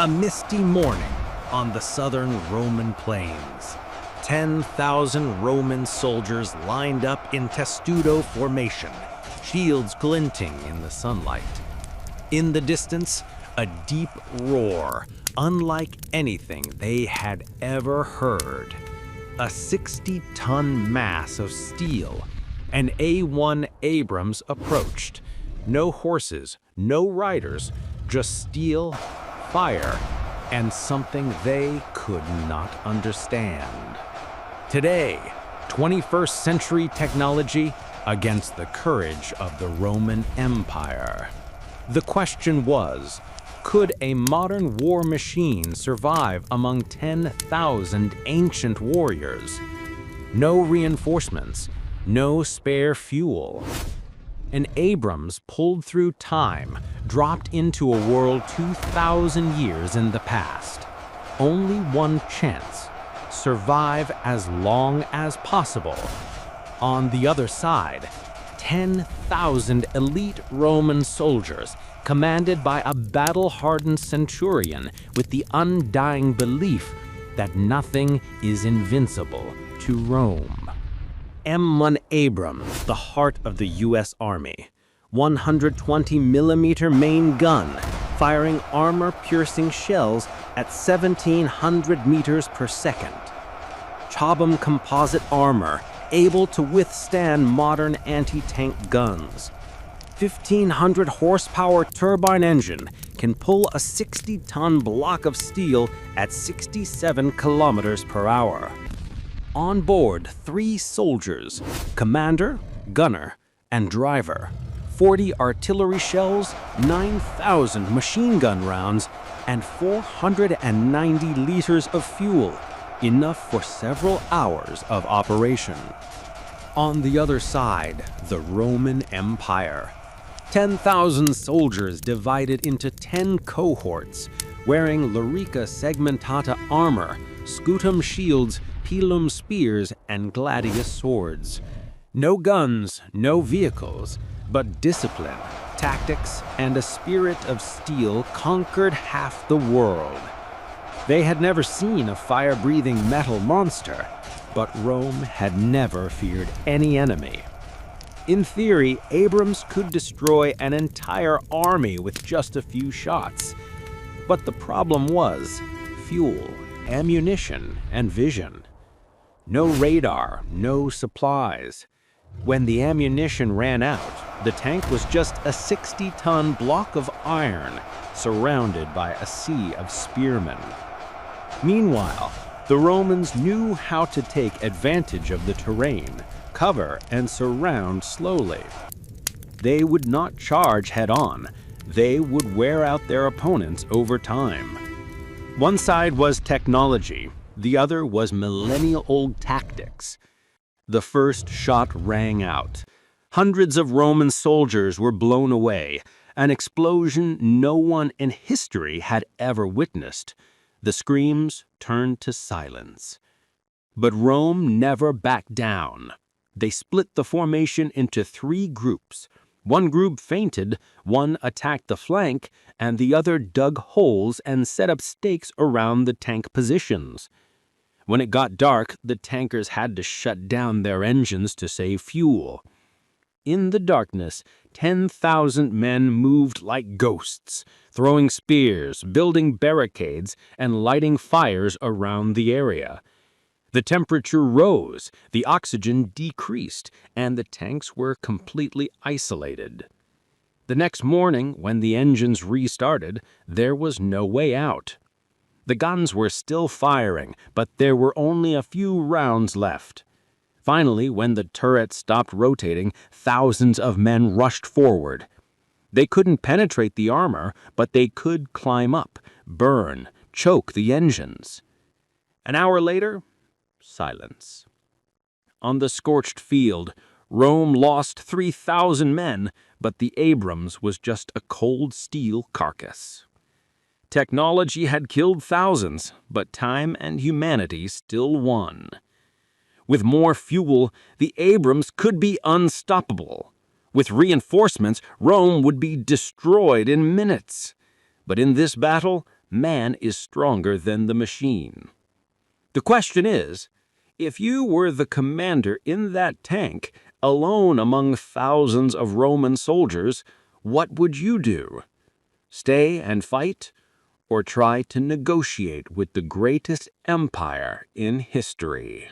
A misty morning on the southern Roman plains. 10,000 Roman soldiers lined up in testudo formation, shields glinting in the sunlight. In the distance, a deep roar, unlike anything they had ever heard. A 60-ton mass of steel, an A1 Abrams approached. No horses, no riders, just steel, fire, and something they could not understand. Today, 21st century technology against the courage of the Roman Empire. The question was, could a modern war machine survive among 10,000 ancient warriors? No reinforcements, no spare fuel. An Abrams pulled through time, dropped into a world 2,000 years in the past. Only one chance: survive as long as possible. On the other side, 10,000 elite Roman soldiers, commanded by a battle-hardened centurion with the undying belief that nothing is invincible to Rome. M1 Abrams, the heart of the U.S. Army. 120mm main gun, firing armor-piercing shells at 1,700 meters per second. Chobham composite armor, able to withstand modern anti-tank guns. 1,500 horsepower turbine engine can pull a 60-ton block of steel at 67 kilometers per hour. On board, 3 soldiers, commander, gunner, and driver. 40 artillery shells, 9,000 machine gun rounds, and 490 liters of fuel, enough for several hours of operation. On the other side, the Roman Empire. 10,000 soldiers divided into 10 cohorts, wearing Larica segmentata armor, scutum shields, pilum spears, and gladius swords. No guns, no vehicles, but discipline, tactics, and a spirit of steel conquered half the world. They had never seen a fire-breathing metal monster, but Rome had never feared any enemy. In theory, Abrams could destroy an entire army with just a few shots. But the problem was fuel, ammunition, and vision. No radar, no supplies. When the ammunition ran out, the tank was just a 60-ton block of iron surrounded by a sea of spearmen. Meanwhile, the Romans knew how to take advantage of the terrain, cover, and surround slowly. They would not charge head-on. They would wear out their opponents over time. One side was technology, the other was millennial-old tactics. The first shot rang out. Hundreds of Roman soldiers were blown away, an explosion no one in history had ever witnessed. The screams turned to silence. But Rome never backed down. They split the formation into 3 groups. One group feinted, one attacked the flank, and the other dug holes and set up stakes around the tank positions. When it got dark, the tankers had to shut down their engines to save fuel. In the darkness, 10,000 men moved like ghosts, throwing spears, building barricades, and lighting fires around the area. The temperature rose, the oxygen decreased, and the tanks were completely isolated. The next morning, when the engines restarted, there was no way out. The guns were still firing, but there were only a few rounds left. Finally, when the turrets stopped rotating, thousands of men rushed forward. They couldn't penetrate the armor, but they could climb up, burn, choke the engines. An hour later, silence. On the scorched field, Rome lost 3,000 men, but the Abrams was just a cold steel carcass. Technology had killed thousands, but time and humanity still won. With more fuel, the Abrams could be unstoppable. With reinforcements, Rome would be destroyed in minutes. But in this battle, man is stronger than the machine. The question is, if you were the commander in that tank, alone among thousands of Roman soldiers, what would you do? Stay and fight, or try to negotiate with the greatest empire in history?